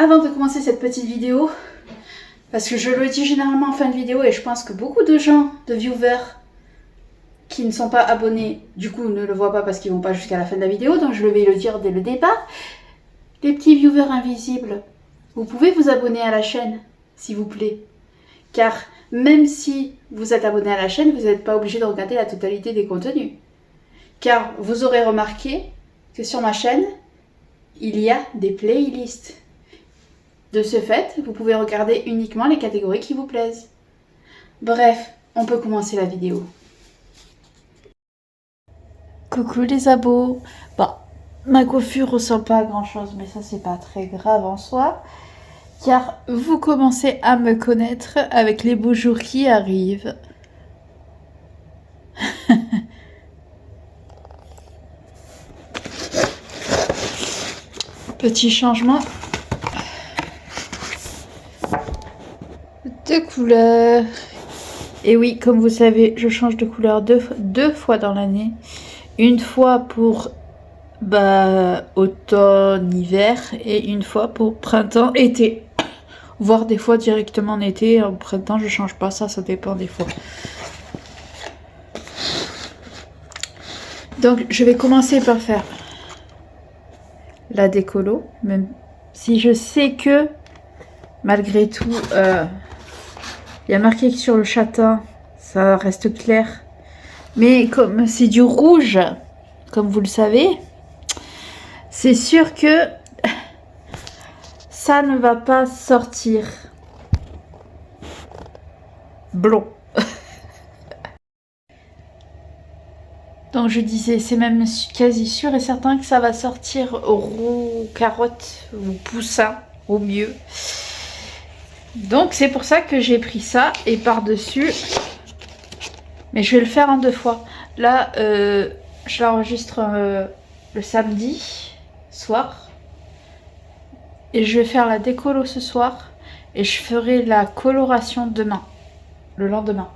Avant de commencer cette petite vidéo, parce que je le dis généralement en fin de vidéo et je pense que beaucoup de gens, de viewers qui ne sont pas abonnés, du coup ne le voient pas parce qu'ils vont pas jusqu'à la fin de la vidéo, donc je vais le dire dès le départ. Les petits viewers invisibles, vous pouvez vous abonner à la chaîne, s'il vous plaît. Car même si vous êtes abonné à la chaîne, vous n'êtes pas obligé de regarder la totalité des contenus. Car vous aurez remarqué que sur ma chaîne, il y a des playlists. De ce fait, vous pouvez regarder uniquement les catégories qui vous plaisent. Bref, on peut commencer la vidéo. Coucou les abos. Bon, ma coiffure ressemble pas à grand chose, mais ça c'est pas très grave en soi. Car vous commencez à me connaître avec les beaux jours qui arrivent. Petit changement de couleur. Et oui, comme vous savez, je change de couleur deux fois dans l'année. Une fois pour automne, hiver et une fois pour printemps, été. Voire des fois directement en été. Au printemps, je change pas, ça dépend des fois. Donc, je vais commencer par faire la décolo, même si je sais que malgré tout, il y a marqué que sur le châtain, ça reste clair. Mais comme c'est du rouge, comme vous le savez, c'est sûr que ça ne va pas sortir blond. Donc je disais, c'est même quasi sûr et certain que ça va sortir roux, carotte ou poussin au mieux. Donc c'est pour ça que j'ai pris ça et par-dessus, mais je vais le faire en deux fois. Là, je l'enregistre le samedi soir et je vais faire la décolo ce soir et je ferai la coloration demain, le lendemain.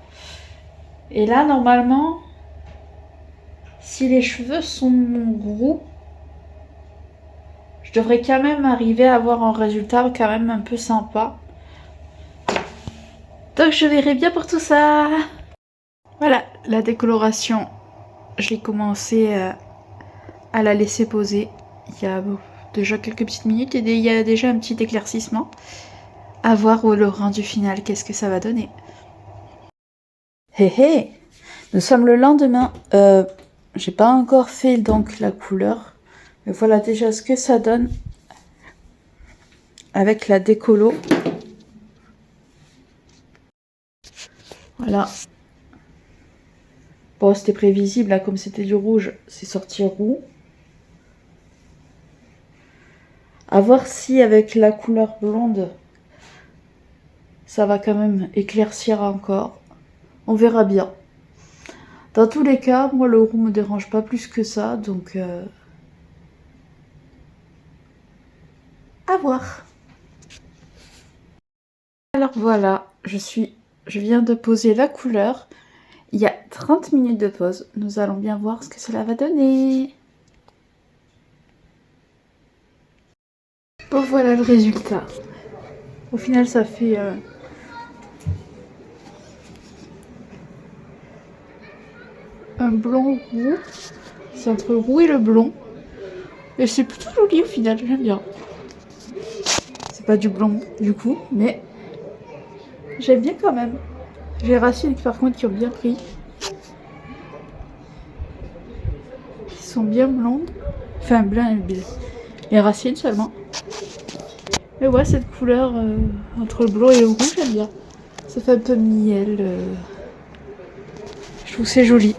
Et là, normalement, si les cheveux sont roux, je devrais quand même arriver à avoir un résultat quand même un peu sympa. Donc je verrai bien pour tout ça. Voilà, la décoloration, j'ai commencé à la laisser poser. Il y a déjà quelques petites minutes et il y a déjà un petit éclaircissement. À voir le rendu final, qu'est-ce que ça va donner. Hé hé, nous sommes le lendemain. J'ai pas encore fait donc la couleur. Mais voilà déjà ce que ça donne avec la décolo. Voilà. Bon, c'était prévisible, là, comme c'était du rouge, c'est sorti roux. À voir si avec la couleur blonde, ça va quand même éclaircir encore. On verra bien. Dans tous les cas, moi, le roux me dérange pas plus que ça, donc à voir. Alors voilà, je viens de poser la couleur. Il y a 30 minutes de pause. Nous allons bien voir ce que cela va donner. Bon, voilà le résultat. Au final, ça fait un blond roux. C'est entre le roux et le blond. Et c'est plutôt joli au final, j'aime bien. C'est pas du blond du coup, mais j'aime bien quand même. J'ai les racines par contre qui ont bien pris. Qui sont bien blondes. Enfin, blanc, les racines seulement. Mais ouais, cette couleur entre le blond et le rouge, j'aime bien. Ça fait un peu miel. Je trouve que c'est joli.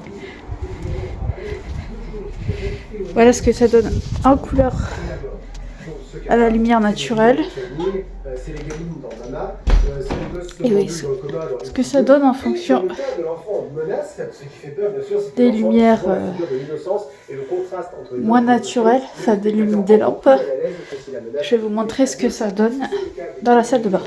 Voilà ce que ça donne en couleur à la lumière naturelle. Et oui, ce que ça donne en fonction des lumières moins naturelles, enfin des lampes. Je vais vous montrer ce que ça donne dans la salle de bain.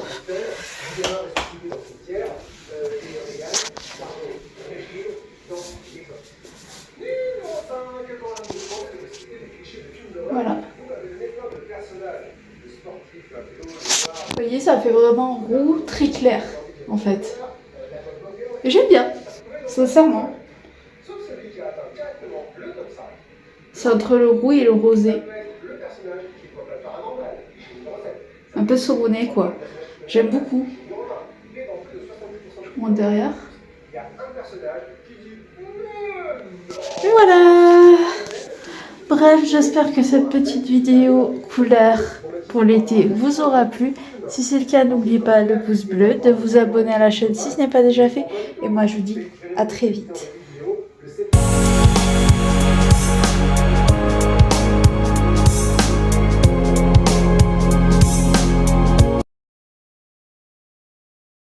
Voilà. vraiment roux, très clair, en fait. Et j'aime bien, sincèrement. C'est entre le roux et le rosé. Un peu sauronné, quoi. J'aime beaucoup. Je monte derrière. Et voilà. Bref, j'espère que cette petite vidéo couleur pour l'été vous aura plu. Si c'est le cas, n'oubliez pas le pouce bleu, de vous abonner à la chaîne si ce n'est pas déjà fait. Et moi, je vous dis à très vite.